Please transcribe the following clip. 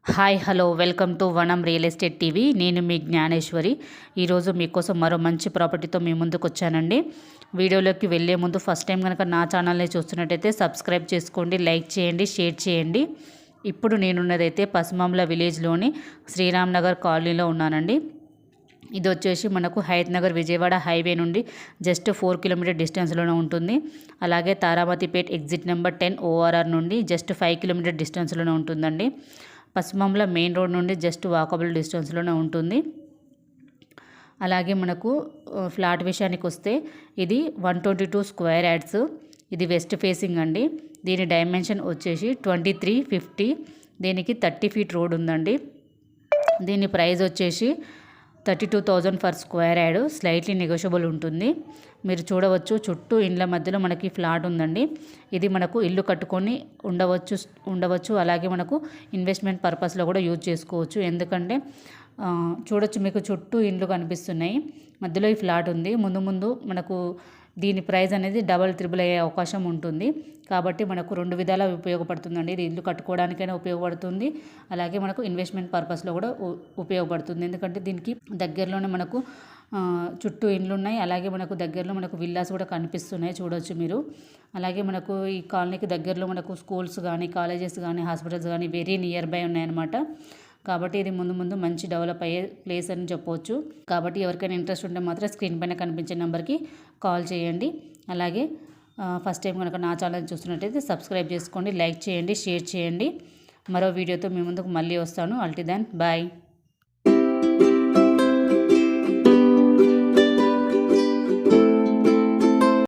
Hi hello welcome to వనం real estate TV. నేను మీ జ్ఞానేశ్వరి. ఈరోజు మీకోసం మరో మంచి ప్రాపర్టీతో మీ ముందుకు వచ్చానండి. వీడియోలోకి వెళ్ళే ముందు ఫస్ట్ టైం కనుక నా ఛానల్ని చూస్తున్నట్టయితే సబ్స్క్రైబ్ చేసుకోండి, లైక్ చేయండి, షేర్ చేయండి. ఇప్పుడు నేనున్నదైతే పసుమాంల విలేజ్లోని శ్రీరామ్ నగర్ కాలనీలో ఉన్నానండి. ఇది వచ్చేసి మనకు హయత్ నగర్ విజయవాడ హైవే నుండి జస్ట్ 4 కిలోమీటర్ డిస్టెన్స్లోనే ఉంటుంది. అలాగే తారామతిపేట్ ఎగ్జిట్ నెంబర్ 10 ఓఆర్ఆర్ నుండి జస్ట్ 5 కిలోమీటర్ డిస్టెన్స్లోనే ఉంటుందండి. పసుమంల మెయిన్ రోడ్ నుండి జస్ట్ వాకబుల్ డిస్టెన్స్లోనే ఉంటుంది. అలాగే మనకు ఫ్లాట్ విషయానికి వస్తే ఇది 122 స్క్వేర్ యార్డ్స్. ఇది వెస్ట్ ఫేసింగ్ అండి. దీని డైమెన్షన్ వచ్చేసి 2350. దీనికి 30 ఫీట్ రోడ్ ఉందండి. దీని ప్రైస్ వచ్చేసి 32,000 for square yard. Slightly negotiable ఉంటుంది. మీరు చూడవచ్చు చుట్టూ ఇండ్ల మధ్యలో మనకి ఫ్లాట్ ఉందండి. ఇది మనకు ఇల్లు కట్టుకొని ఉండవచ్చు అలాగే మనకు ఇన్వెస్ట్మెంట్ పర్పస్లో కూడా యూజ్ చేసుకోవచ్చు. ఎందుకంటే చూడొచ్చు మీకు చుట్టూ ఇండ్లు కనిపిస్తున్నాయి, మధ్యలో ఈ ఫ్లాట్ ఉంది. ముందు మనకు దీని ప్రైస్ అనేది డబల్ త్రిబుల్ అయ్యే అవకాశం ఉంటుంది. కాబట్టి మనకు 2 విధాలా ఉపయోగపడుతుందండి. ఇది ఇల్లు కట్టుకోవడానికైనా ఉపయోగపడుతుంది, అలాగే మనకు ఇన్వెస్ట్మెంట్ పర్పస్లో కూడా ఉపయోగపడుతుంది. ఎందుకంటే దీనికి దగ్గరలోనే మనకు చుట్టూ ఇండ్లు ఉన్నాయి, అలాగే మనకు దగ్గరలో మనకు విల్లాస్ కూడా కనిపిస్తున్నాయి, చూడవచ్చు మీరు. అలాగే మనకు ఈ కాలనీకి దగ్గరలో మనకు స్కూల్స్ కానీ, కాలేజెస్ కానీ, హాస్పిటల్స్ కానీ వెరీ నియర్ బై ఉన్నాయన్నమాట. కాబట్టి ఇది ముందు మంచి డెవలప్ అయ్యే ప్లేస్ అని చెప్పవచ్చు. కాబట్టి ఎవరికైనా ఇంట్రెస్ట్ ఉంటే మాత్రం స్క్రీన్ పైన కనిపించే నెంబర్కి కాల్ చేయండి. అలాగే ఫస్ట్ టైం కనుక నా ఛానల్ చూస్తున్నట్టయితే సబ్స్క్రైబ్ చేసుకోండి, లైక్ చేయండి, షేర్ చేయండి. మరో వీడియోతో మీ ముందుకు మళ్ళీ వస్తాను. అల్టి దెన్ బాయ్.